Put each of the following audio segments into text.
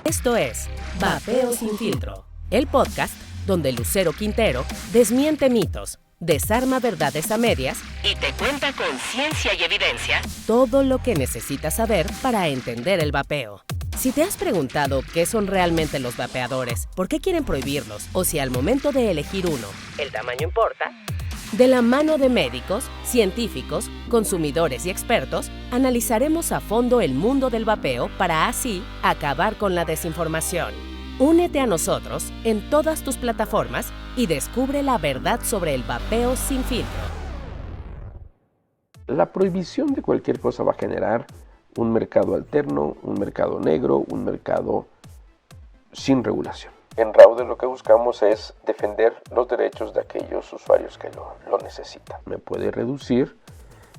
Esto es Vapeo Sin Filtro, el podcast donde Lucero Quintero desmiente mitos, desarma verdades a medias y te cuenta con ciencia y evidencia todo lo que necesitas saber para entender el vapeo. Si te has preguntado qué son realmente los vapeadores, por qué quieren prohibirlos o si al momento de elegir uno, el tamaño importa, de la mano de médicos, científicos, consumidores y expertos, analizaremos a fondo el mundo del vapeo para así acabar con la desinformación. Únete a nosotros en todas tus plataformas y descubre la verdad sobre el vapeo sin filtro. La prohibición de cualquier cosa va a generar un mercado alterno, un mercado negro, un mercado sin regulación. En Raude lo que buscamos es defender los derechos de aquellos usuarios que lo necesitan. Me puede reducir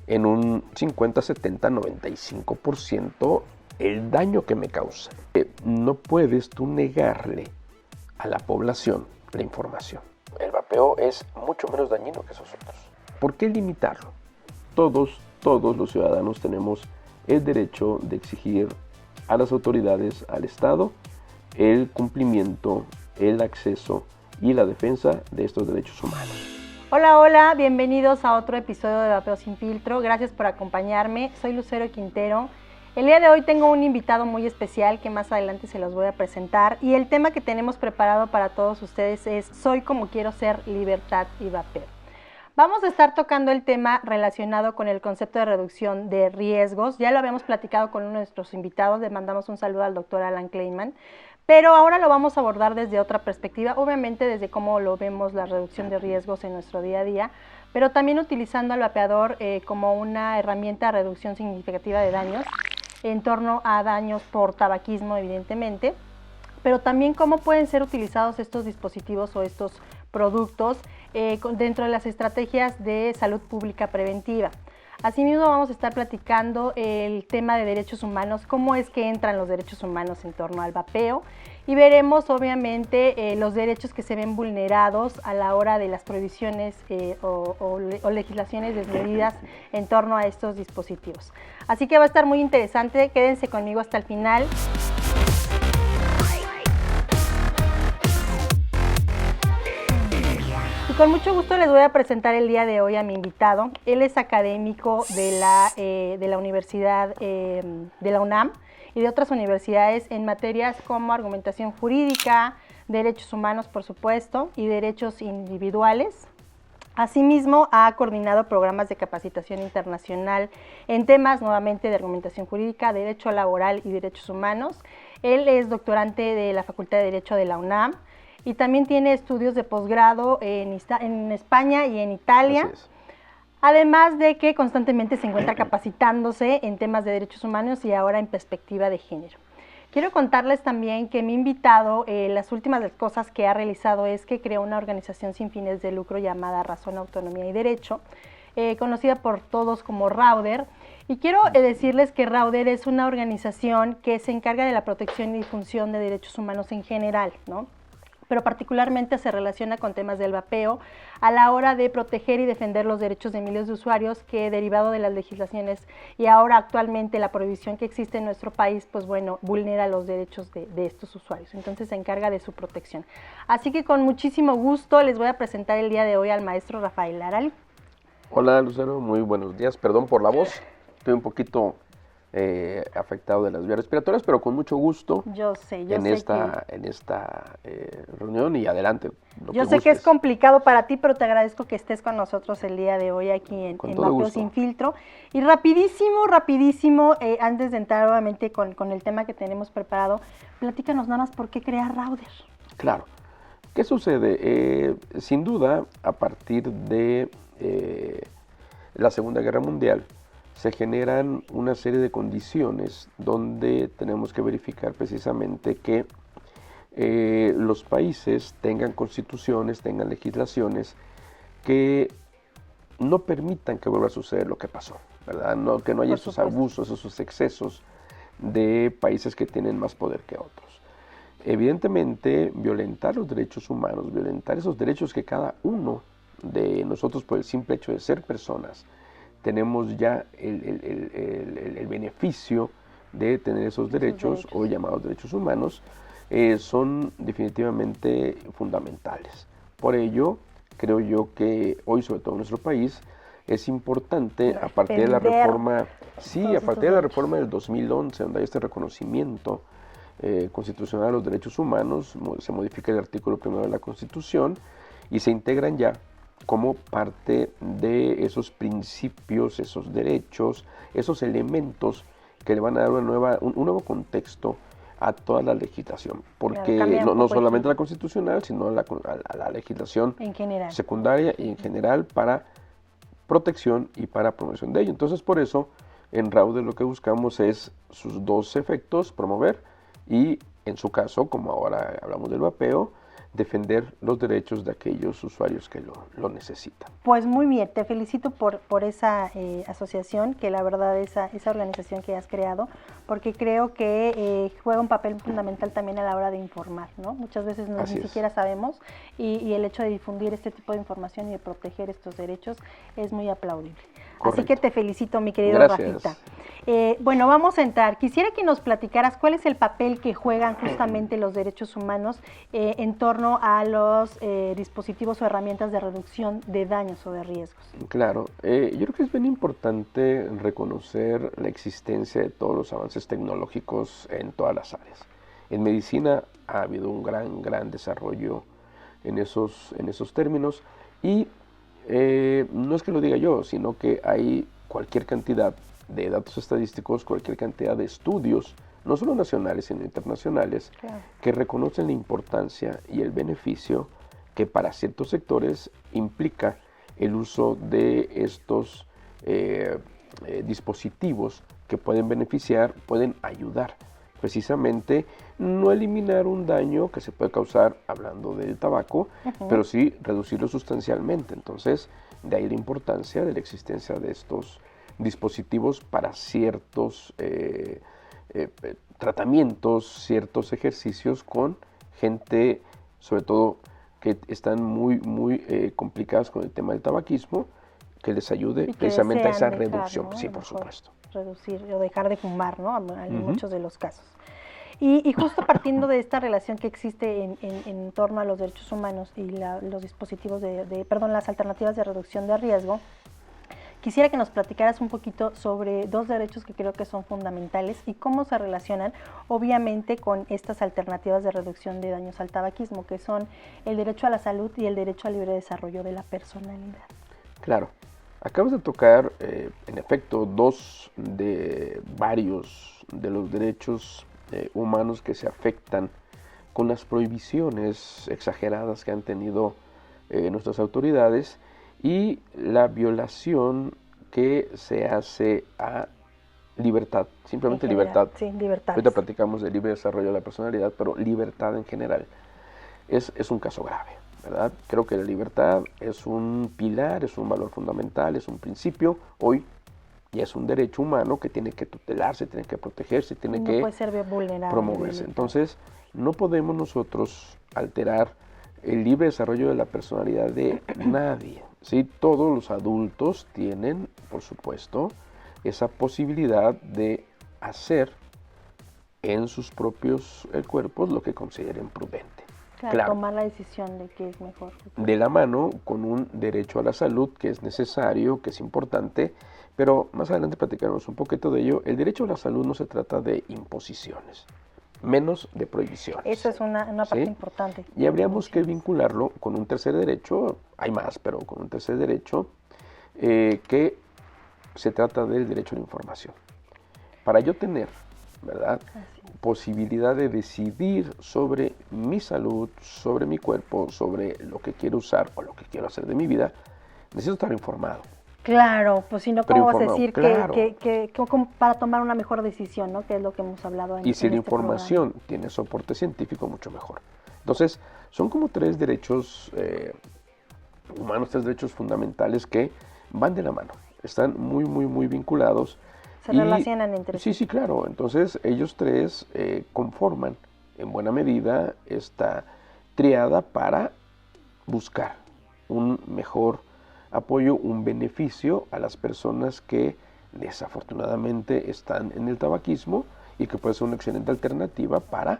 en un 50, 70, 95% el daño que me causa. No puedes tú negarle a la población la información. El vapeo es mucho menos dañino que esos otros. ¿Por qué limitarlo? Todos los ciudadanos tenemos el derecho de exigir a las autoridades, al Estado, el cumplimiento, el acceso y la defensa de estos derechos humanos. Hola, bienvenidos a otro episodio de Vapeo Sin Filtro. Gracias por acompañarme. Soy Lucero Quintero. El día de hoy tengo un invitado muy especial que más adelante se los voy a presentar. Y el tema que tenemos preparado para todos ustedes es Soy como quiero ser, libertad y vapeo. Vamos a estar tocando el tema relacionado con el concepto de reducción de riesgos. Ya lo habíamos platicado con uno de nuestros invitados, le mandamos un saludo al doctor Alan Kleinman, pero ahora lo vamos a abordar desde otra perspectiva, obviamente desde cómo lo vemos la reducción de riesgos en nuestro día a día, pero también utilizando al vapeador como una herramienta de reducción significativa de daños, en torno a daños por tabaquismo evidentemente, pero también cómo pueden ser utilizados estos dispositivos o estos productos dentro de las estrategias de salud pública preventiva. Asimismo vamos a estar platicando el tema de derechos humanos, cómo es que entran los derechos humanos en torno al vapeo y veremos obviamente los derechos que se ven vulnerados a la hora de las prohibiciones o legislaciones desmedidas en torno a estos dispositivos. Así que va a estar muy interesante, quédense conmigo hasta el final. Y con mucho gusto les voy a presentar el día de hoy a mi invitado. Él es académico de la Universidad de la UNAM y de otras universidades en materias como argumentación jurídica, derechos humanos, por supuesto, y derechos individuales. Asimismo, ha coordinado programas de capacitación internacional en temas nuevamente de argumentación jurídica, derecho laboral y derechos humanos. Él es doctorante de la Facultad de Derecho de la UNAM. Y también tiene estudios de posgrado en España y en Italia, además de que constantemente se encuentra capacitándose en temas de derechos humanos y ahora en perspectiva de género. Quiero contarles también que mi invitado, las últimas cosas que ha realizado es que creó una organización sin fines de lucro llamada Razón, Autonomía y Derecho, conocida por todos como Rauder. Y quiero decirles que Rauder es una organización que se encarga de la protección y difusión de derechos humanos en general, ¿no? Pero particularmente se relaciona con temas del vapeo a la hora de proteger y defender los derechos de miles de usuarios que, derivado de las legislaciones y ahora actualmente la prohibición que existe en nuestro país, pues bueno, vulnera los derechos de estos usuarios. Entonces se encarga de su protección. Así que con muchísimo gusto les voy a presentar el día de hoy al maestro Rafael Larali. Hola Lucero, muy buenos días. Perdón por la voz, estoy un poquito afectado de las vías respiratorias, pero con mucho gusto en esta reunión y adelante. Yo sé que es complicado para ti, pero te agradezco que estés con nosotros el día de hoy aquí en Vapeo Sin Filtro. Y rapidísimo, antes de entrar nuevamente con el tema que tenemos preparado, platícanos nada más por qué crear Rauder. Claro. ¿Qué sucede? Sin duda, a partir de la Segunda Guerra Mundial, se generan una serie de condiciones donde tenemos que verificar precisamente que los países tengan constituciones, tengan legislaciones que no permitan que vuelva a suceder lo que pasó, ¿verdad? Que no haya esos abusos, esos excesos de países que tienen más poder que otros. Evidentemente, violentar los derechos humanos, violentar esos derechos que cada uno de nosotros, por el simple hecho de ser personas, tenemos ya el beneficio de tener esos derechos o llamados derechos humanos son definitivamente fundamentales. Por ello, creo yo que hoy, sobre todo en nuestro país, es importante, a partir de la reforma, del 2011, donde hay este reconocimiento constitucional de los derechos humanos, se modifica el artículo 1 de la Constitución y se integran ya como parte de esos principios, esos derechos, esos elementos que le van a dar un nuevo contexto a toda la legislación, porque no solamente la constitucional, sino a la legislación en general, secundaria y en general para protección y para promoción de ello. Entonces, por eso, en Raude lo que buscamos es sus dos efectos, promover y, en su caso, como ahora hablamos del vapeo, defender los derechos de aquellos usuarios que lo necesitan. Pues muy bien, te felicito por esa asociación, que la verdad esa organización que has creado, porque creo que juega un papel fundamental también a la hora de informar, ¿no? Muchas veces ni siquiera sabemos y el hecho de difundir este tipo de información y de proteger estos derechos es muy aplaudible. Correcto. Así que te felicito, mi querido Rafita. Bueno, vamos a entrar. Quisiera que nos platicaras cuál es el papel que juegan justamente los derechos humanos en torno a los dispositivos o herramientas de reducción de daños o de riesgos. Claro, yo creo que es bien importante reconocer la existencia de todos los avances tecnológicos en todas las áreas. En medicina ha habido un gran desarrollo en esos términos y no es que lo diga yo, sino que hay cualquier cantidad de datos estadísticos, cualquier cantidad de estudios, no solo nacionales, sino internacionales, claro, que reconocen la importancia y el beneficio que para ciertos sectores implica el uso de estos dispositivos que pueden beneficiar, pueden ayudar precisamente no eliminar un daño que se puede causar hablando del tabaco, pero sí reducirlo sustancialmente. Entonces, de ahí la importancia de la existencia de estos dispositivos para ciertos tratamientos, ciertos ejercicios con gente, sobre todo, que están muy complicadas con el tema del tabaquismo, que les ayude precisamente a esa reducción, ¿no? Sí, por supuesto. Reducir o dejar de fumar, ¿no? En muchos de los casos. Y justo partiendo de esta relación que existe en torno a los derechos humanos y los dispositivos las alternativas de reducción de riesgo, quisiera que nos platicaras un poquito sobre dos derechos que creo que son fundamentales y cómo se relacionan, obviamente, con estas alternativas de reducción de daños al tabaquismo, que son el derecho a la salud y el derecho al libre desarrollo de la personalidad. Claro. Acabas de tocar, en efecto, dos de varios de los derechos humanos que se afectan con las prohibiciones exageradas que han tenido nuestras autoridades y la violación que se hace a libertad, simplemente libertad. Sí, libertad. Ahorita platicamos de libre desarrollo de la personalidad, pero libertad en general es un caso grave, ¿verdad? Creo que la libertad es un pilar, es un valor fundamental, es un principio, hoy ya es un derecho humano que tiene que tutelarse, tiene que protegerse, tiene que puede ser vulnerable, promoverse. Entonces, no podemos nosotros alterar el libre desarrollo de la personalidad de nadie, ¿sí? Todos los adultos tienen, por supuesto, esa posibilidad de hacer en sus propios cuerpos lo que consideren prudente. Claro, tomar la decisión de qué es mejor. De la mano con un derecho a la salud que es necesario, que es importante, pero más adelante platicaremos un poquito de ello. El derecho a la salud no se trata de imposiciones, menos de prohibiciones. Eso es una parte importante. Y habríamos que vincularlo con un tercer derecho, hay más, pero con un tercer derecho, que se trata del derecho a la información. Para yo tener, ¿verdad?, posibilidad de decidir sobre mi salud, sobre mi cuerpo, sobre lo que quiero usar o lo que quiero hacer de mi vida, necesito estar informado. Claro, pues si no, ¿cómo vas a decir claro, que para tomar una mejor decisión, ¿no? Que es lo que hemos hablado y si la información tiene soporte científico, mucho mejor. Entonces, son como tres derechos humanos, tres derechos fundamentales que van de la mano, están muy vinculados. Se relacionan entre sí. Sí, claro. Entonces, ellos tres conforman en buena medida esta triada para buscar un mejor apoyo, un beneficio a las personas que desafortunadamente están en el tabaquismo y que puede ser una excelente alternativa para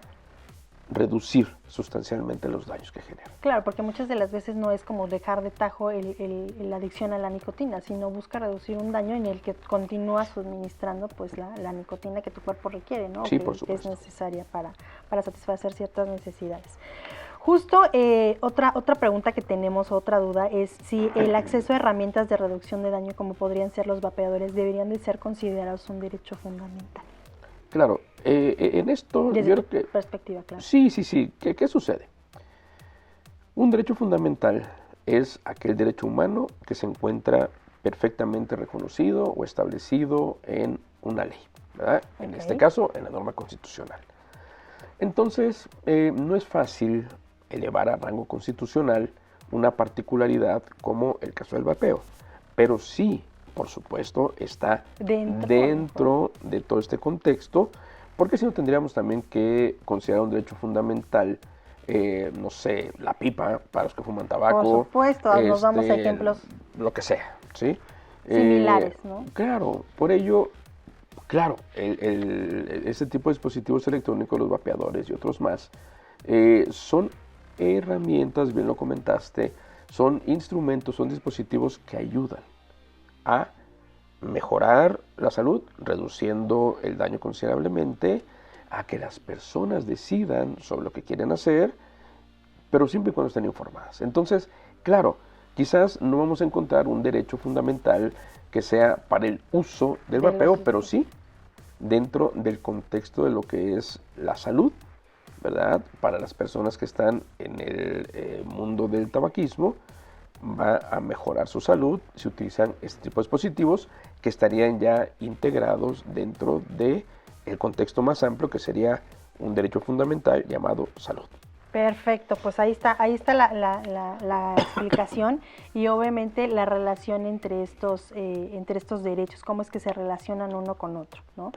reducir sustancialmente los daños que genera. Claro, porque muchas de las veces no es como dejar de tajo la adicción a la nicotina, sino busca reducir un daño en el que continúas suministrando pues la nicotina que tu cuerpo requiere, ¿no? Sí, que, por que supuesto. es necesaria para satisfacer ciertas necesidades. Justo otra pregunta que tenemos, otra duda, es si el acceso a herramientas de reducción de daño como podrían ser los vapeadores deberían de ser considerados un derecho fundamental. Claro, en esto Desde yo tu creo que perspectiva, claro. sí. ¿Qué sucede? Un derecho fundamental es aquel derecho humano que se encuentra perfectamente reconocido o establecido en una ley, ¿verdad? En Ok. este caso, en la norma constitucional. Entonces, no es fácil elevar a rango constitucional una particularidad como el caso del vapeo, pero sí, por supuesto, está dentro de todo este contexto, porque si no tendríamos también que considerar un derecho fundamental, no sé, la pipa para los que fuman tabaco. Por supuesto, nos vamos a ejemplos lo que sea, ¿sí? similares, ¿no? Claro, por ello, claro, ese tipo de dispositivos electrónicos, los vapeadores y otros más, son herramientas, bien lo comentaste, son instrumentos, son dispositivos que ayudan a mejorar la salud, reduciendo el daño considerablemente, a que las personas decidan sobre lo que quieren hacer, pero siempre y cuando estén informadas. Entonces, claro, quizás no vamos a encontrar un derecho fundamental que sea para el uso del vapeo, pero sí dentro del contexto de lo que es la salud, ¿verdad? Para las personas que están en el mundo del tabaquismo, va a mejorar su salud si utilizan este tipo de dispositivos que estarían ya integrados dentro del contexto más amplio que sería un derecho fundamental llamado salud. Perfecto, pues ahí está la explicación y obviamente la relación entre estos derechos, cómo es que se relacionan uno con otro, ¿no?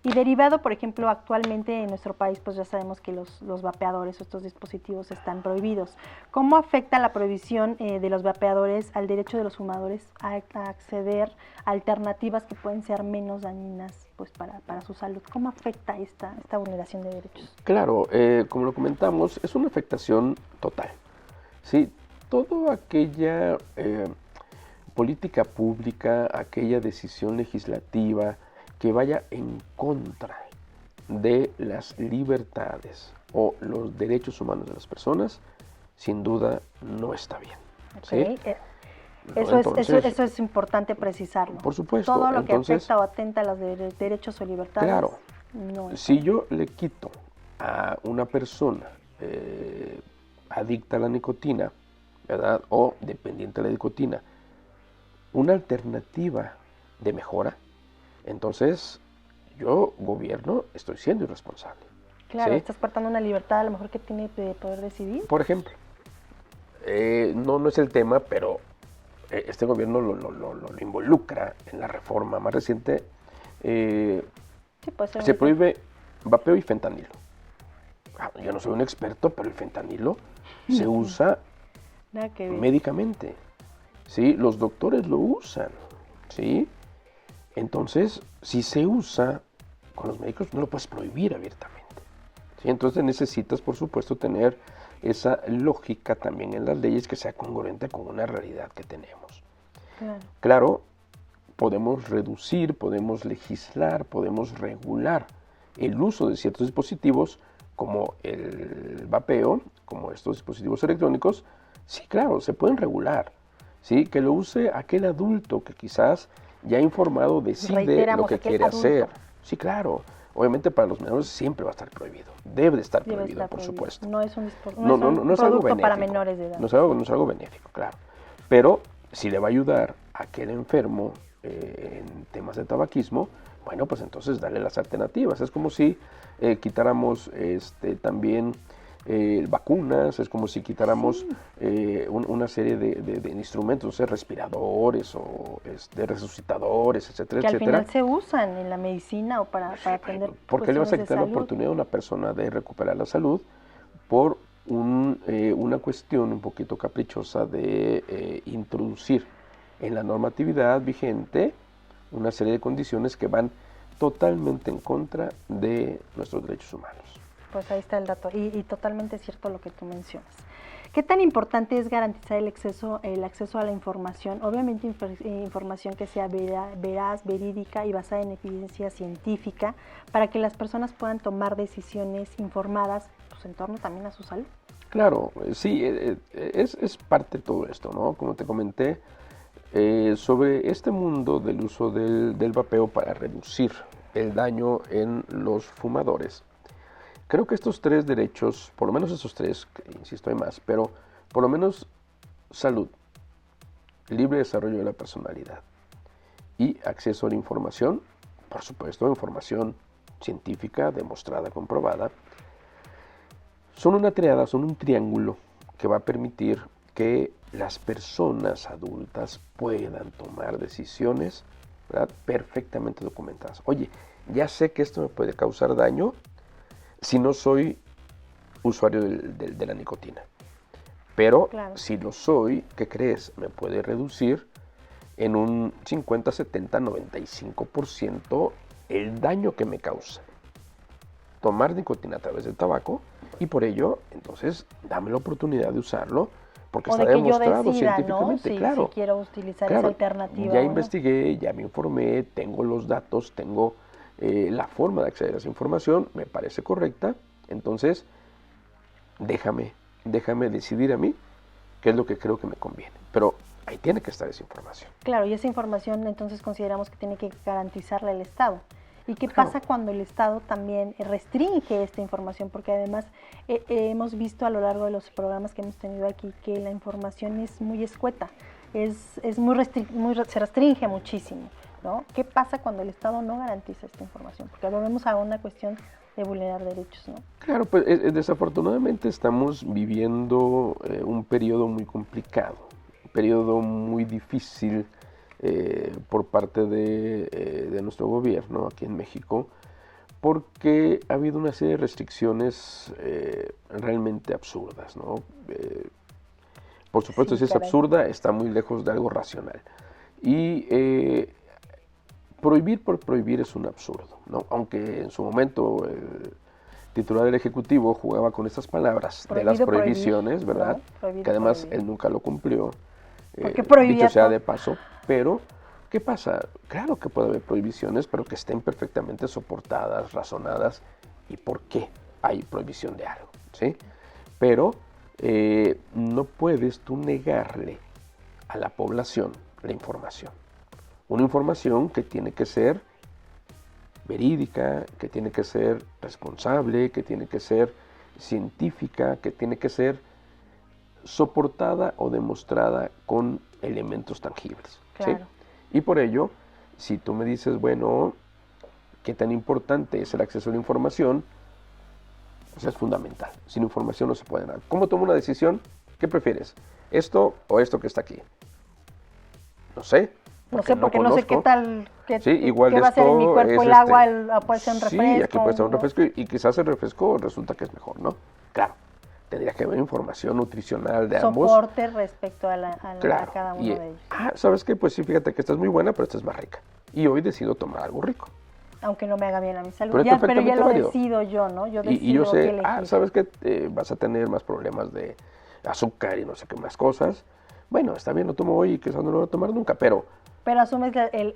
Y derivado, por ejemplo, actualmente en nuestro país, pues ya sabemos que los vapeadores o estos dispositivos están prohibidos. ¿Cómo afecta la prohibición de los vapeadores al derecho de los fumadores a acceder a alternativas que pueden ser menos dañinas pues para su salud? ¿Cómo afecta esta vulneración de derechos? Claro, como lo comentamos, es una afectación total. ¿Sí? Toda aquella política pública, aquella decisión legislativa que vaya en contra de las libertades o los derechos humanos de las personas, sin duda no está bien. Okay. ¿Sí? Eso es importante precisarlo. Por supuesto. Todo lo que afecta o atenta a los derechos o libertades. Claro. No si yo le quito a una persona adicta a la nicotina, ¿verdad? O dependiente de la nicotina, una alternativa de mejora, entonces yo, gobierno, estoy siendo irresponsable. Claro, ¿sí? estás cortando una libertad a lo mejor que tiene de poder decidir. Por ejemplo, no es el tema, pero este gobierno lo involucra en la reforma más reciente. Sí, puede ser Se prohíbe vapeo y fentanilo. Yo no soy un experto, pero el fentanilo se usa médicamente. ¿Sí? Los doctores lo usan. ¿Sí? Entonces, si se usa con los médicos, no lo puedes prohibir abiertamente. ¿Sí? Entonces necesitas, por supuesto, tener esa lógica también en las leyes que sea congruente con una realidad que tenemos. Claro, podemos reducir, podemos legislar, podemos regular el uso de ciertos dispositivos como el vapeo, como estos dispositivos electrónicos. Sí, claro, se pueden regular. ¿Sí? Que lo use aquel adulto que quizás ya informado decide lo que quiere hacer. Sí, claro. Obviamente para los menores siempre va a estar prohibido. Debe de estar prohibido, por supuesto. No es un producto para menores de edad. No es algo benéfico, claro. Pero si le va a ayudar a aquel enfermo en temas de tabaquismo, bueno, pues entonces dale las alternativas. Es como si quitáramos también vacunas, es como si quitáramos una serie de instrumentos, no sé, respiradores o resucitadores, etcétera, que al etcétera. final se usan en la medicina o para atender. ¿Por qué le vas a quitar la oportunidad a una persona de recuperar la salud por una cuestión un poquito caprichosa de introducir en la normatividad vigente una serie de condiciones que van totalmente en contra de nuestros derechos humanos. Pues ahí está el dato, y totalmente cierto lo que tú mencionas. ¿Qué tan importante es garantizar el acceso a la información? Obviamente información que sea veraz, verídica y basada en evidencia científica, para que las personas puedan tomar decisiones informadas, pues, en torno también a su salud. Claro, sí, es parte de todo esto, ¿no? Como te comenté, sobre este mundo del uso del vapeo para reducir el daño en los fumadores. Creo que estos tres derechos, por lo menos esos tres, insisto, hay más, pero por lo menos salud, libre desarrollo de la personalidad y acceso a la información, por supuesto, información científica, demostrada, comprobada, son una triada, son un triángulo que va a permitir que las personas adultas puedan tomar decisiones, ¿verdad?, perfectamente documentadas. Oye, ya sé que esto me puede causar daño si no soy usuario de la nicotina. Pero claro, si lo soy, ¿qué crees? Me puede reducir en un 50, 70, 95% el daño que me causa tomar nicotina a través del tabaco, y por ello, entonces, dame la oportunidad de usarlo, porque o está de que demostrado yo decida, científicamente, ¿no? claro. Si quiero utilizar Claro, esa alternativa. ya o no. investigué, ya me informé, tengo los datos, tengo la forma de acceder a esa información, me parece correcta, entonces déjame decidir a mí qué es lo que creo que me conviene. Pero ahí tiene que estar esa información. Claro, y esa información entonces consideramos que tiene que garantizarla el Estado. ¿Y qué Claro. pasa cuando el Estado también restringe esta información? Porque además hemos visto a lo largo de los programas que hemos tenido aquí que la información es muy escueta, se restringe muchísimo, ¿no? ¿Qué pasa cuando el Estado no garantiza esta información? Porque volvemos a una cuestión de vulnerar derechos, ¿no? Claro, pues desafortunadamente estamos viviendo un periodo muy complicado, un periodo muy difícil por parte de nuestro gobierno aquí en México, porque ha habido una serie de restricciones realmente absurdas, ¿no? Por supuesto, Sí, si es caray. absurda, está muy lejos de algo racional. Y prohibir por prohibir es un absurdo, ¿no? Aunque en su momento el titular del Ejecutivo jugaba con estas palabras de las Prohibido prohibiciones, prohibir, ¿verdad? ¿no? Prohibido Que además prohibir. él nunca lo cumplió, Porque prohibía dicho sea todo. de paso, pero ¿qué pasa? Claro que puede haber prohibiciones, pero que estén perfectamente soportadas, razonadas, y por qué hay prohibición de algo, ¿sí? Pero no puedes tú negarle a la población la información. Una información que tiene que ser verídica, que tiene que ser responsable, que tiene que ser científica, que tiene que ser soportada o demostrada con elementos tangibles. Claro. ¿Sí? Y por ello, si tú me dices, bueno, ¿qué tan importante es el acceso a la información? Pues es fundamental. Sin información no se puede nada. ¿Cómo tomo una decisión? ¿Qué prefieres? ¿Esto o esto que está aquí? No sé. No sé, porque no sé qué tal, Sí, igual qué va a hacer en mi esto cuerpo es el agua, puede ser un refresco. Sí, aquí puede ser un ¿no? refresco y quizás el refresco resulta que es mejor, ¿no? Claro, tendría que haber información nutricional de ambos. Soporte respecto a Claro. cada uno de ellos. ¿Sabes qué? Pues sí, fíjate que esta es muy buena, pero esta es más rica. Y hoy decido tomar algo rico. Aunque no me haga bien a mi salud. Pero es Pero ya perfectamente lo válido. decido yo, ¿no? Yo decido Y yo qué sé, elegir. ¿sabes qué? Vas a tener más problemas de azúcar y no sé qué más cosas. Bueno, está bien, lo tomo hoy y quizás no lo voy a tomar nunca, pero asumes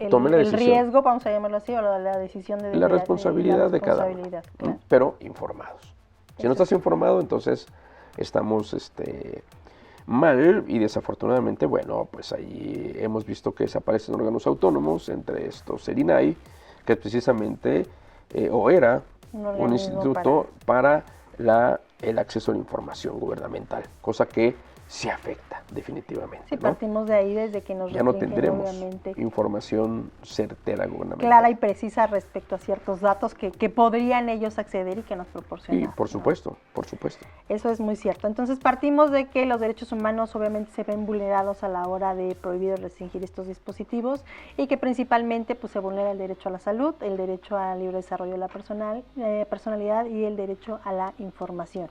tome la el decisión. riesgo, vamos a llamarlo así, o la decisión de la responsabilidad de cada uno. Claro. Pero informados. Si no estás informado, entonces estamos mal, y desafortunadamente, bueno, pues ahí hemos visto que desaparecen órganos autónomos, entre estos el INAI, que es precisamente, o era un instituto para el acceso a la información gubernamental, cosa que se afecta definitivamente. Sí, ¿no? partimos de ahí desde que nos Ya no restringen, tendremos obviamente, información certera gubernamental. clara y precisa respecto a ciertos datos que podrían ellos acceder y que nos proporcionan. Sí, por supuesto, ¿no? Por supuesto. Eso es muy cierto. Entonces partimos de que los derechos humanos obviamente se ven vulnerados a la hora de prohibir o restringir estos dispositivos, y que principalmente pues se vulnera el derecho a la salud, el derecho al libre desarrollo de la personalidad y el derecho a la información.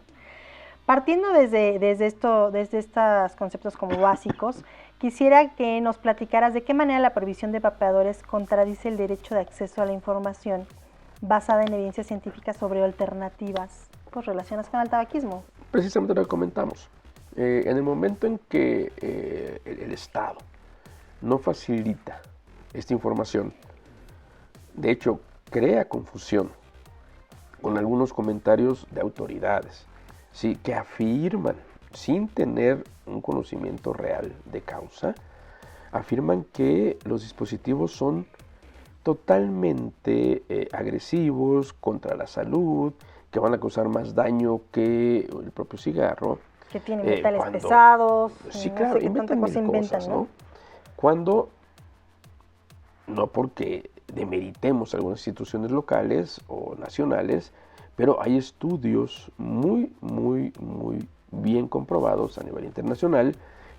Partiendo desde estos conceptos como básicos, quisiera que nos platicaras de qué manera la prohibición de vapeadores contradice el derecho de acceso a la información basada en evidencia científica sobre alternativas pues, relacionadas con el tabaquismo. Precisamente lo que comentamos. En el momento en que el Estado no facilita esta información, de hecho, crea confusión con algunos comentarios de autoridades, ¿sí? Que afirman, sin tener un conocimiento real de causa, afirman que los dispositivos son totalmente agresivos contra la salud, que van a causar más daño que el propio cigarro. Que tienen metales pesados. Sí, claro, inventan mil cosas, ¿no? Cuando, no porque demeritemos algunas instituciones locales o nacionales, pero hay estudios muy bien comprobados a nivel internacional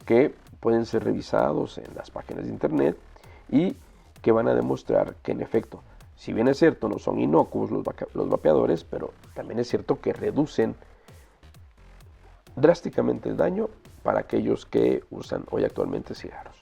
que pueden ser revisados en las páginas de internet y que van a demostrar que en efecto, si bien es cierto, no son inocuos los vapeadores, pero también es cierto que reducen drásticamente el daño para aquellos que usan hoy actualmente cigarros.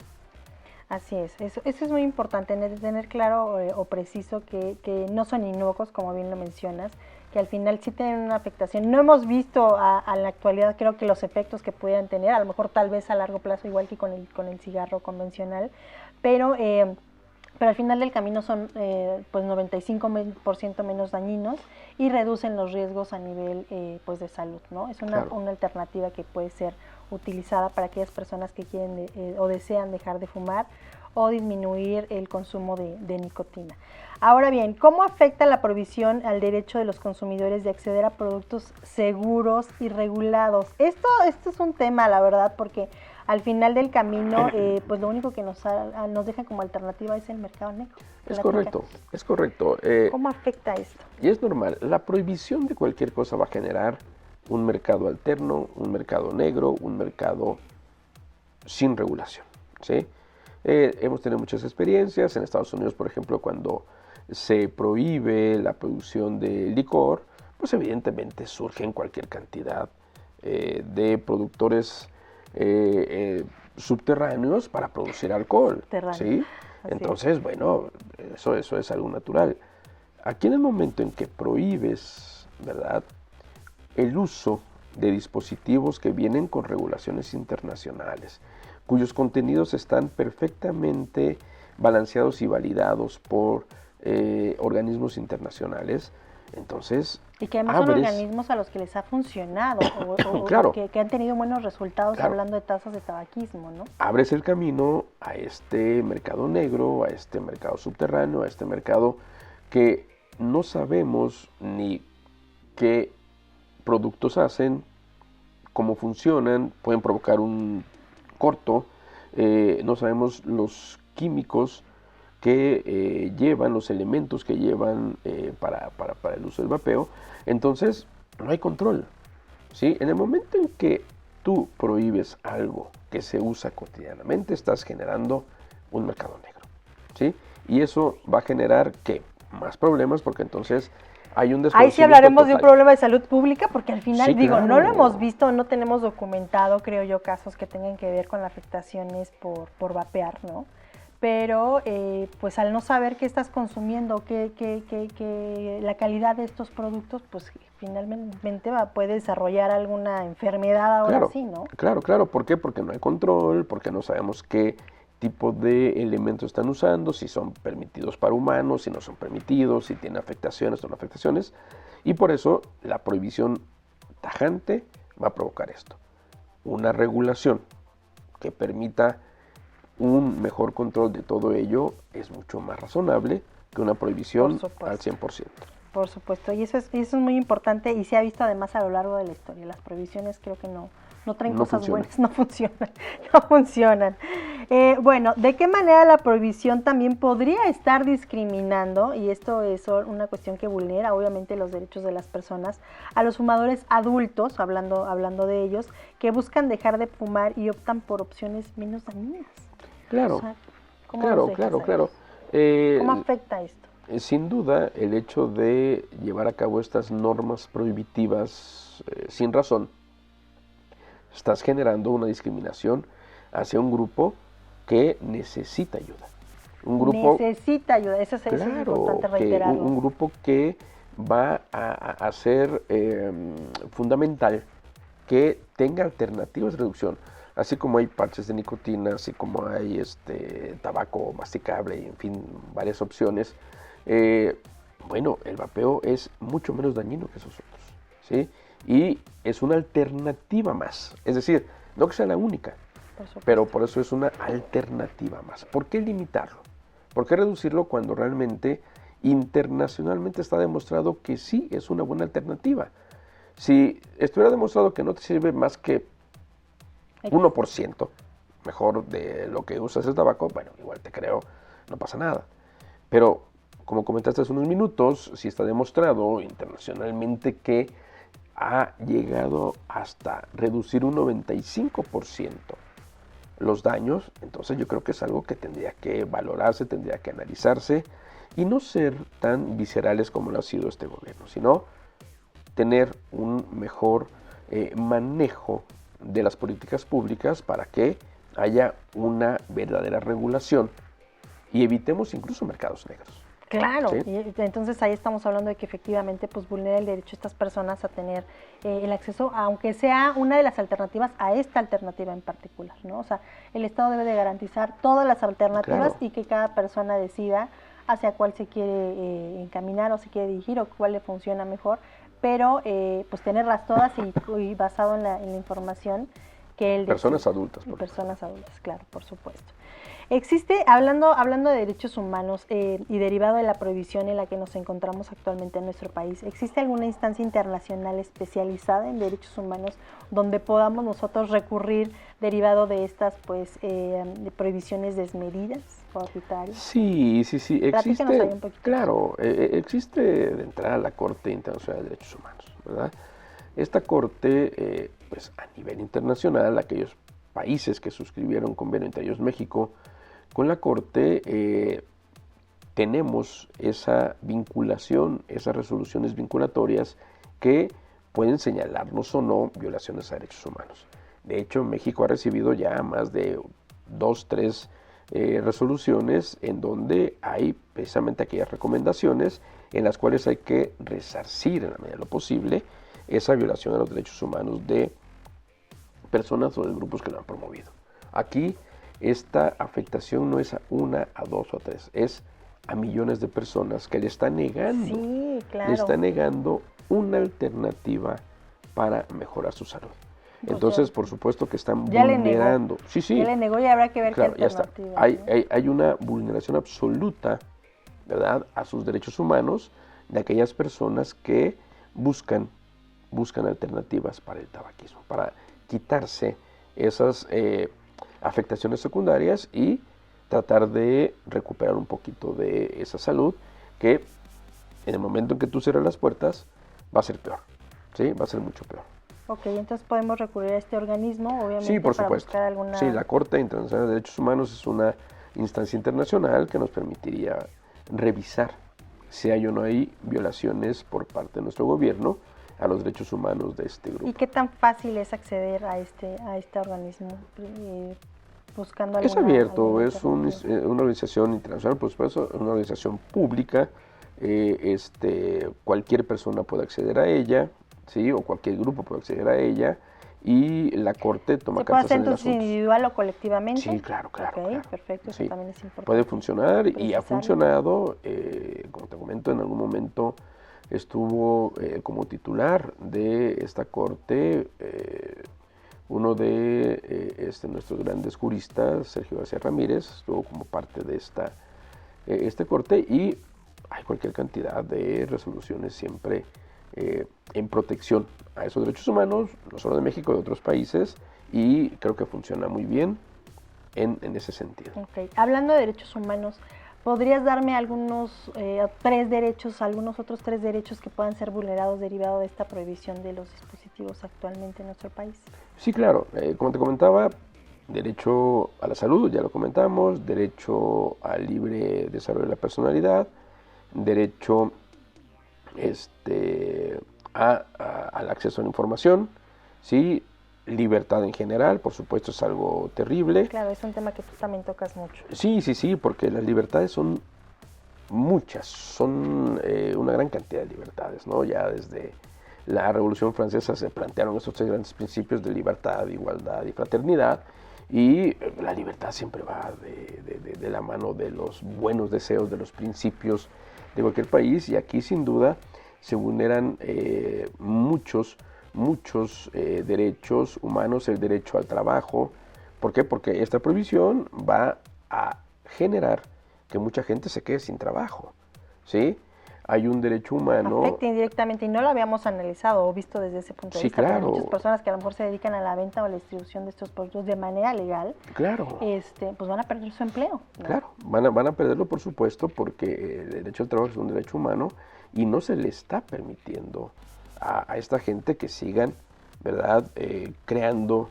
Así es, eso es muy importante, tener claro o preciso que no son inocuos, como bien lo mencionas, que al final sí tienen una afectación. No hemos visto a la actualidad, creo que los efectos que pudieran tener, a lo mejor tal vez a largo plazo, igual que con el cigarro convencional, pero al final del camino son pues 95% menos dañinos y reducen los riesgos a nivel pues de salud, ¿no? Es una alternativa que puede ser utilizada para aquellas personas que quieren o desean dejar de fumar o disminuir el consumo de nicotina. Ahora bien, ¿cómo afecta la prohibición al derecho de los consumidores de acceder a productos seguros y regulados? Esto es un tema, la verdad, porque al final del camino, pues lo único que nos deja como alternativa es el mercado negro. Es correcto. ¿Cómo afecta esto? Y es normal, la prohibición de cualquier cosa va a generar un mercado alterno, un mercado negro, un mercado sin regulación, ¿sí? Hemos tenido muchas experiencias en Estados Unidos, por ejemplo, cuando se prohíbe la producción de licor, pues evidentemente surgen cualquier cantidad de productores subterráneos para producir alcohol, ¿sí? Entonces, bueno, eso es algo natural. Aquí en el momento en que prohíbes, ¿verdad?, el uso de dispositivos que vienen con regulaciones internacionales, cuyos contenidos están perfectamente balanceados y validados por organismos internacionales, entonces y que además son organismos a los que les ha funcionado claro, que han tenido buenos resultados, claro, hablando de tasas de tabaquismo, ¿no? Abres el camino a este mercado negro, a este mercado subterráneo, a este mercado que no sabemos ni qué productos hacen, cómo funcionan, pueden provocar un corto, no sabemos los químicos que llevan, los elementos que llevan para el uso del vapeo, entonces no hay control, ¿sí? En el momento en que tú prohíbes algo que se usa cotidianamente, estás generando un mercado negro, ¿sí? Y eso va a generar, ¿qué? Más problemas, porque entonces hay un desconocimiento. Ahí sí hablaremos de un problema de salud pública, porque al final, sí, claro, no lo hemos visto, no tenemos documentado, creo yo, casos que tengan que ver con las afectaciones por vapear, ¿no? Pero, pues al no saber qué estás consumiendo, que la calidad de estos productos, pues finalmente puede desarrollar alguna enfermedad ahora claro, sí, ¿no? Claro, ¿por qué? Porque no hay control, porque no sabemos qué tipo de elementos están usando, si son permitidos para humanos, si no son permitidos, si tienen afectaciones o no afectaciones, y por eso la prohibición tajante va a provocar esto. Una regulación que permita un mejor control de todo ello es mucho más razonable que una prohibición al 100%. Por supuesto, y eso es muy importante y se ha visto además a lo largo de la historia. Las prohibiciones creo que no traen cosas buenas, no funcionan. Bueno, ¿de qué manera la prohibición también podría estar discriminando, y esto es una cuestión que vulnera obviamente los derechos de las personas, a los fumadores adultos, hablando de ellos, que buscan dejar de fumar y optan por opciones menos dañinas? Claro, o sea, claro. ¿Cómo afecta esto? Sin duda, el hecho de llevar a cabo estas normas prohibitivas sin razón, estás generando una discriminación hacia un grupo que necesita ayuda. Un grupo necesita ayuda, eso es importante reiterarlo. Un grupo que va a ser fundamental que tenga alternativas de reducción, así como hay parches de nicotina, así como hay tabaco masticable, y en fin, varias opciones. Bueno, el vapeo es mucho menos dañino que esos otros, ¿sí? Y es una alternativa más, es decir, no que sea la única, pero por eso es una alternativa más. ¿Por qué limitarlo? ¿Por qué reducirlo cuando realmente internacionalmente está demostrado que sí es una buena alternativa? Si estuviera demostrado que no te sirve más que 1% mejor de lo que usas el tabaco, bueno, igual te creo, no pasa nada. Pero, como comentaste hace unos minutos, si está demostrado internacionalmente que ha llegado hasta reducir un 95% los daños, entonces yo creo que es algo que tendría que valorarse, tendría que analizarse y no ser tan viscerales como lo ha sido este gobierno, sino tener un mejor manejo de las políticas públicas para que haya una verdadera regulación y evitemos incluso mercados negros. Claro, ¿Sí? Y entonces ahí estamos hablando de que efectivamente pues vulnera el derecho de estas personas a tener el acceso, aunque sea una de las alternativas a esta alternativa en particular, ¿no? O sea, el Estado debe de garantizar todas las alternativas y que cada persona decida hacia cuál se quiere encaminar o se quiere dirigir o cuál le funciona mejor, pero pues tenerlas todas y basado en la información que él Personas adultas. Personas adultas, claro, por supuesto. Existe, hablando de derechos humanos y derivado de la prohibición en la que nos encontramos actualmente en nuestro país, ¿existe alguna instancia internacional especializada en derechos humanos donde podamos nosotros recurrir derivado de estas de prohibiciones desmedidas o arbitrarias? Sí, existe. Ahí un poquito. Claro, existe de entrada la Corte Internacional de Derechos Humanos, ¿verdad? Esta Corte, pues a nivel internacional, aquellos países que suscribieron convenio, entre ellos México, con la Corte tenemos esa vinculación, esas resoluciones vinculatorias que pueden señalarnos o no violaciones a derechos humanos. De hecho, México ha recibido ya más de 2, 3 resoluciones en donde hay precisamente aquellas recomendaciones en las cuales hay que resarcir en la medida de lo posible esa violación a los derechos humanos de personas o de grupos que lo han promovido. Aquí esta afectación no es a 1, a 2 o a 3, es a millones de personas que le están negando, le están negando una alternativa para mejorar su salud. Entonces, por supuesto que están vulnerando. Ya le negó y habrá que ver claro, qué alternativa. Ya está. Hay una vulneración absoluta, ¿verdad?, a sus derechos humanos de aquellas personas que buscan alternativas para el tabaquismo, para quitarse esas afectaciones secundarias y tratar de recuperar un poquito de esa salud que en el momento en que tú cierras las puertas va a ser peor, ¿sí? Va a ser mucho peor. Ok, entonces podemos recurrir a este organismo, obviamente, sí, por para supuesto. buscar alguna... Sí, la Corte Internacional de Derechos Humanos es una instancia internacional que nos permitiría revisar si hay o no hay violaciones por parte de nuestro gobierno a los derechos humanos de este grupo. ¿Y qué tan fácil es acceder a este organismo? Buscando es abierto, es una organización internacional, por supuesto, una organización pública, cualquier persona puede acceder a ella, ¿sí? O cualquier grupo puede acceder a ella, y la Corte toma cartas en el asunto. ¿Se puede hacer individual o colectivamente? Sí, claro. Claro. Perfecto, eso también es importante. Puede funcionar y ha funcionado, como te comento, en algún momento estuvo como titular de esta Corte uno de nuestros grandes juristas, Sergio García Ramírez, estuvo como parte de esta Corte y hay cualquier cantidad de resoluciones siempre en protección a esos derechos humanos, no solo de México, de otros países, y creo que funciona muy bien en ese sentido. Okay. Hablando de derechos humanos, ¿podrías darme algunos otros tres derechos que puedan ser vulnerados derivado de esta prohibición de los dispositivos actualmente en nuestro país? Sí, claro. Como te comentaba, derecho a la salud, ya lo comentamos, derecho al libre desarrollo de la personalidad, derecho al acceso a la información, ¿sí? libertad en general, por supuesto, es algo terrible. Claro, es un tema que tú también tocas mucho. Sí, porque las libertades son muchas, son una gran cantidad de libertades, ¿no? Ya desde la Revolución Francesa se plantearon estos 3 grandes principios de libertad, igualdad y fraternidad, y la libertad siempre va de la mano de los buenos deseos, de los principios de cualquier país, y aquí sin duda se vulneran muchos derechos humanos, el derecho al trabajo. ¿Por qué? Porque esta prohibición va a generar que mucha gente se quede sin trabajo, ¿sí? Hay un derecho humano... Afecta indirectamente, y no lo habíamos analizado o visto desde ese punto de vista. Claro. Pero muchas personas que a lo mejor se dedican a la venta o a la distribución de estos productos de manera legal, claro, pues van a perder su empleo, ¿no? Claro, van a perderlo, por supuesto, porque el derecho al trabajo es un derecho humano y no se le está permitiendo a esta gente que sigan, ¿verdad?, creando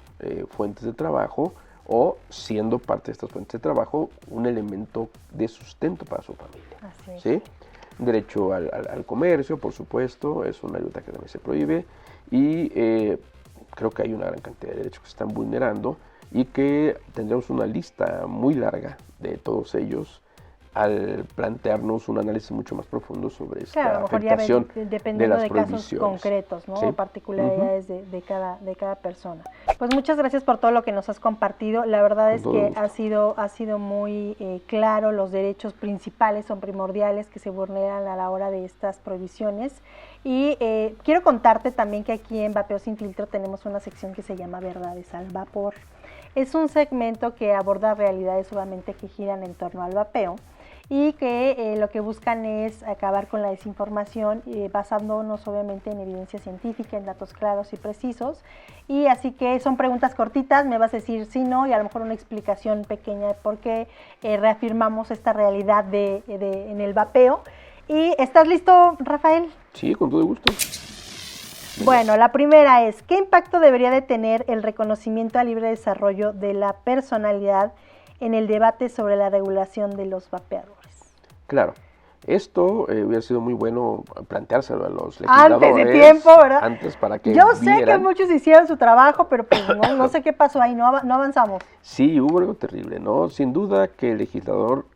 fuentes de trabajo o siendo parte de estas fuentes de trabajo un elemento de sustento para su familia. Así es. ¿Sí? Derecho al comercio, por supuesto, es una lucha que también se prohíbe, y creo que hay una gran cantidad de derechos que se están vulnerando y que tendremos una lista muy larga de todos ellos al plantearnos un análisis mucho más profundo sobre esta afectación de las de casos concretos, ¿no? ¿Sí? O particularidades de cada persona. Pues muchas gracias por todo lo que nos has compartido. La verdad es que ha sido muy claro los derechos principales, son primordiales, que se vulneran a la hora de estas prohibiciones. Y quiero contarte también que aquí en Vapeo Sin Filtro tenemos una sección que se llama Verdades al Vapor. Es un segmento que aborda realidades obviamente que giran en torno al vapeo, y que lo que buscan es acabar con la desinformación, basándonos obviamente en evidencia científica, en datos claros y precisos. Y así que son preguntas cortitas, me vas a decir sí, no, y a lo mejor una explicación pequeña de por qué reafirmamos esta realidad en el vapeo. ¿Y estás listo, Rafael? Sí, con todo gusto. Bueno, la primera es, ¿qué impacto debería de tener el reconocimiento al libre desarrollo de la personalidad en el debate sobre la regulación de los vapeadores? Claro, esto hubiera sido muy bueno planteárselo a los legisladores. Antes de tiempo, ¿verdad? Antes, para que Yo sé vieran. que muchos hicieron su trabajo, pero pues no sé qué pasó ahí, no avanzamos. Sí, hubo algo terrible, ¿no? Sin duda que el legislador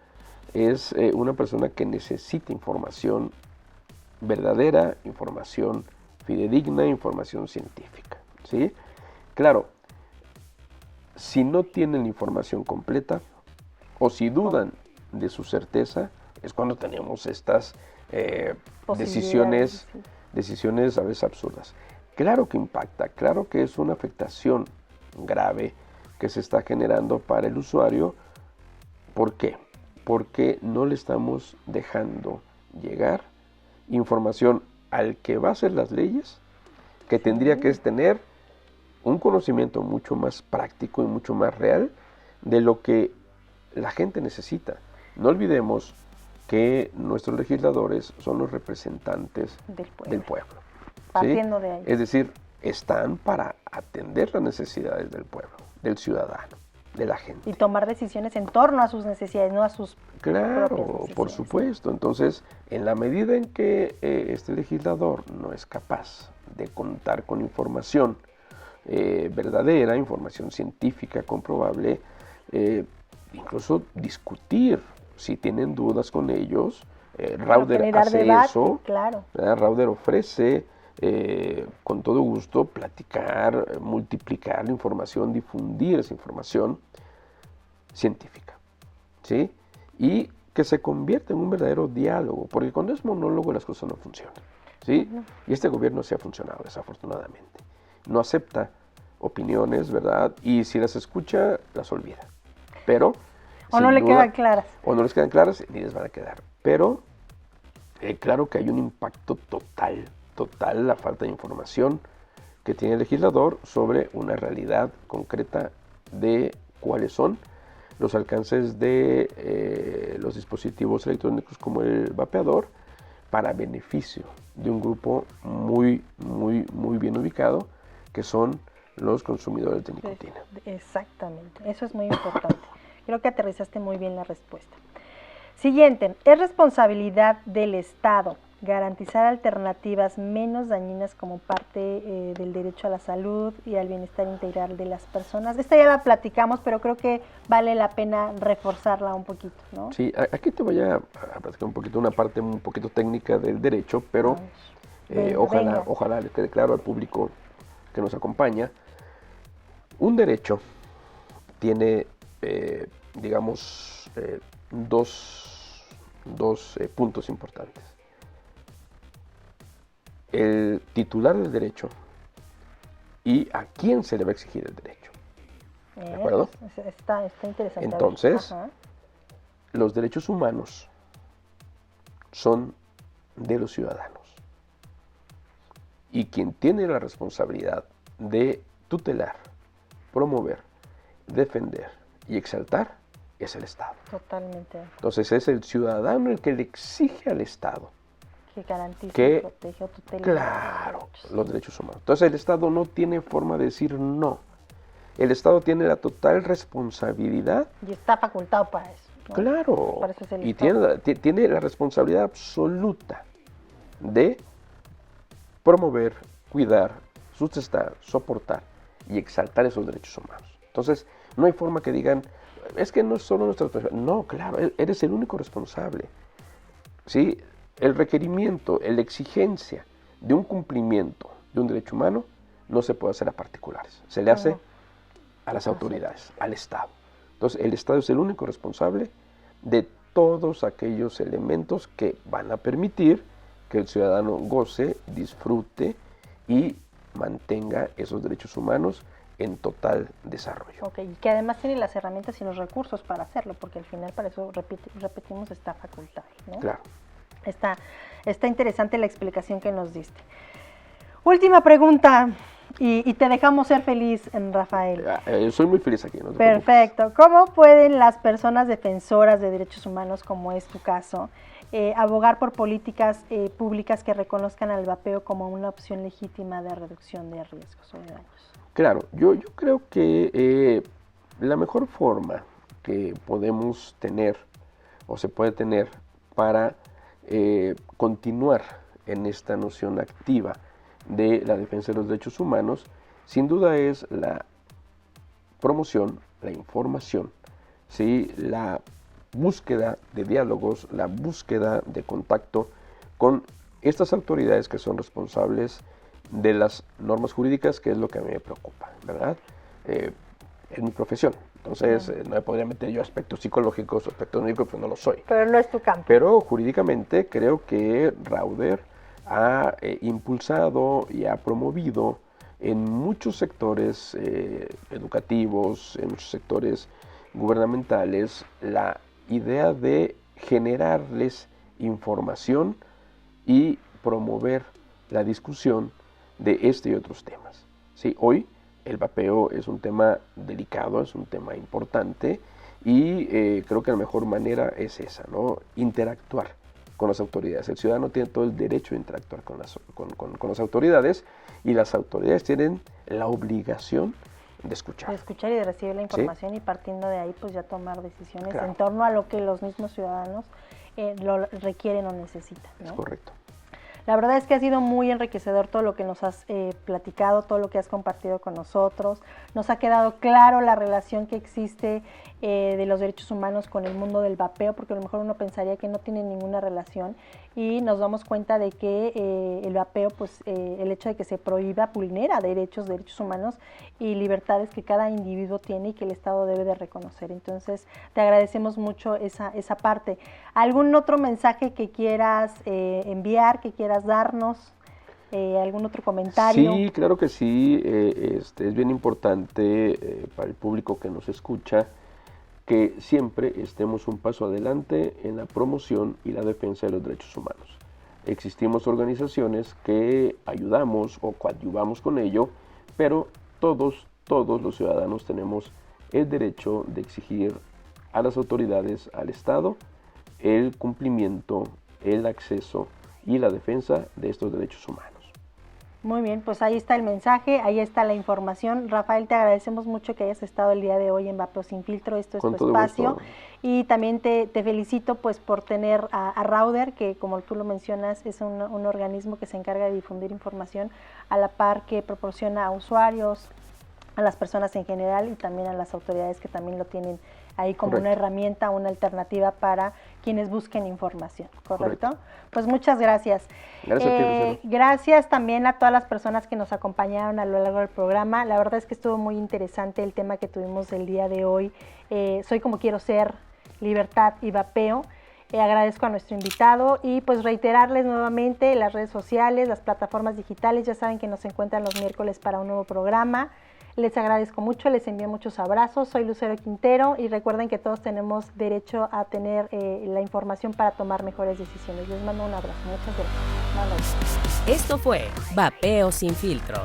es una persona que necesita información verdadera, información fidedigna, información científica, ¿sí? Claro, si no tienen información completa o si dudan de su certeza, es cuando tenemos estas decisiones a veces absurdas. Claro que impacta, claro que es una afectación grave que se está generando para el usuario. ¿Por qué? Porque no le estamos dejando llegar información al que va a hacer las leyes, que tendría que tener un conocimiento mucho más práctico y mucho más real de lo que la gente necesita. No olvidemos que nuestros legisladores son los representantes del pueblo. Partiendo de ahí. Es decir, están para atender las necesidades del pueblo, del ciudadano, de la gente. Y tomar decisiones en torno a sus necesidades, no a sus propias necesidades. Por supuesto. Entonces, en la medida en que este legislador no es capaz de contar con información verdadera, información científica comprobable, incluso discutir si tienen dudas con ellos, Rauder hace debate, eso, claro. Rauder ofrece con todo gusto platicar, multiplicar la información, difundir esa información científica, ¿sí? Y que se convierta en un verdadero diálogo, porque cuando es monólogo las cosas no funcionan, ¿sí? Y este gobierno sí ha funcionado, desafortunadamente. No acepta opiniones, ¿verdad? Y si las escucha, las olvida. Pero o no le quedan claras. O no les quedan claras, ni les van a quedar. Pero claro que hay un impacto total, la falta de información que tiene el legislador sobre una realidad concreta de cuáles son los alcances de los dispositivos electrónicos como el vapeador para beneficio de un grupo muy bien ubicado, que son los consumidores de nicotina. Exactamente, eso es muy importante. Creo que aterrizaste muy bien la respuesta. Siguiente, ¿es responsabilidad del Estado garantizar alternativas menos dañinas como parte del derecho a la salud y al bienestar integral de las personas. Esta ya la platicamos, pero creo que vale la pena reforzarla un poquito, ¿no? Sí, aquí te voy a platicar un poquito, una parte un poquito técnica del derecho, pero ojalá le quede claro al público que nos acompaña. Un derecho tiene, dos puntos importantes. El titular del derecho y a quién se le va a exigir el derecho. ¿De acuerdo? Está interesante. Entonces, los derechos humanos son de los ciudadanos. Y quien tiene la responsabilidad de tutelar, promover, defender y exaltar es el Estado. Totalmente. Entonces es el ciudadano el que le exige al Estado que garantice, que protege o tutela claro, los derechos humanos. Entonces el Estado no tiene forma de decir no. El Estado tiene la total responsabilidad. Y está facultado para eso, ¿no? Claro. Para eso es el y Estado. tiene la responsabilidad absoluta de promover, cuidar, sustentar, soportar y exaltar esos derechos humanos. Entonces, no hay forma que digan, es que no es solo nuestra responsabilidad. No, claro, eres el único responsable. ¿Sí? El requerimiento, la exigencia de un cumplimiento de un derecho humano no se puede hacer a particulares. Se le hace a las autoridades, al Estado. Entonces, el Estado es el único responsable de todos aquellos elementos que van a permitir que el ciudadano goce, disfrute y mantenga esos derechos humanos en total desarrollo. Ok, y que además tiene las herramientas y los recursos para hacerlo, porque al final para eso, repetimos, está facultado, ¿no? Claro. Está interesante la explicación que nos diste. Última pregunta, y te dejamos ser feliz, Rafael. Soy muy feliz aquí. No te Perfecto. ¿Cómo pueden las personas defensoras de derechos humanos, como es tu caso, abogar por políticas públicas que reconozcan al vapeo como una opción legítima de reducción de riesgos o de daños? Claro, yo creo que la mejor forma que podemos tener o se puede tener para continuar en esta noción activa de la defensa de los derechos humanos, sin duda es la promoción, la información, ¿sí? La búsqueda de diálogos, la búsqueda de contacto con estas autoridades que son responsables de las normas jurídicas, que es lo que a mí me preocupa, ¿verdad? En mi profesión. Entonces, no me podría meter yo aspectos psicológicos o aspectos médicos, pues no lo soy. Pero no es tu campo. Pero jurídicamente creo que Rauder ha impulsado y ha promovido en muchos sectores educativos, en muchos sectores gubernamentales, la idea de generarles información y promover la discusión de este y otros temas. ¿Sí? Hoy el vapeo es un tema delicado, es un tema importante y creo que la mejor manera es esa, ¿no? Interactuar con las autoridades. El ciudadano tiene todo el derecho de interactuar con las autoridades y las autoridades tienen la obligación de escuchar. De escuchar y de recibir la información, ¿sí? Y partiendo de ahí pues ya tomar decisiones en torno a lo que los mismos ciudadanos lo requieren o necesitan, ¿no? Es correcto. La verdad es que ha sido muy enriquecedor todo lo que nos has platicado, todo lo que has compartido con nosotros. Nos ha quedado claro la relación que existe de los derechos humanos con el mundo del vapeo, porque a lo mejor uno pensaría que no tiene ninguna relación y nos damos cuenta de que el vapeo, pues el hecho de que se prohíba vulnera derechos humanos y libertades que cada individuo tiene y que el Estado debe de reconocer. Entonces, te agradecemos mucho esa parte. ¿Algún otro mensaje que quieras enviar, que quieras darnos? ¿Algún otro comentario? Sí, claro que sí. Es bien importante para el público que nos escucha que siempre estemos un paso adelante en la promoción y la defensa de los derechos humanos. Existimos organizaciones que ayudamos o coadyuvamos con ello, pero todos los ciudadanos tenemos el derecho de exigir a las autoridades, al Estado, el cumplimiento, el acceso y la defensa de estos derechos humanos. Muy bien, pues ahí está el mensaje, ahí está la información. Rafael, te agradecemos mucho que hayas estado el día de hoy en Vapeo Sin Filtro, esto es tu espacio. Gusto. Y también te felicito pues por tener a Rauder, que como tú lo mencionas, es un organismo que se encarga de difundir información a la par que proporciona a usuarios, a las personas en general y también a las autoridades que también lo tienen ahí como una herramienta, una alternativa para quienes busquen información, ¿correcto? Pues muchas gracias. Gracias a ti, Lucero. Gracias también a todas las personas que nos acompañaron a lo largo del programa. La verdad es que estuvo muy interesante el tema que tuvimos el día de hoy. Soy como quiero ser, libertad y vapeo. Agradezco a nuestro invitado y pues reiterarles nuevamente las redes sociales, las plataformas digitales. Ya saben que nos encuentran los miércoles para un nuevo programa. Les agradezco mucho, les envío muchos abrazos. Soy Lucero Quintero y recuerden que todos tenemos derecho a tener la información para tomar mejores decisiones. Les mando un abrazo. Muchas gracias. Esto fue Vapeo Sin Filtro.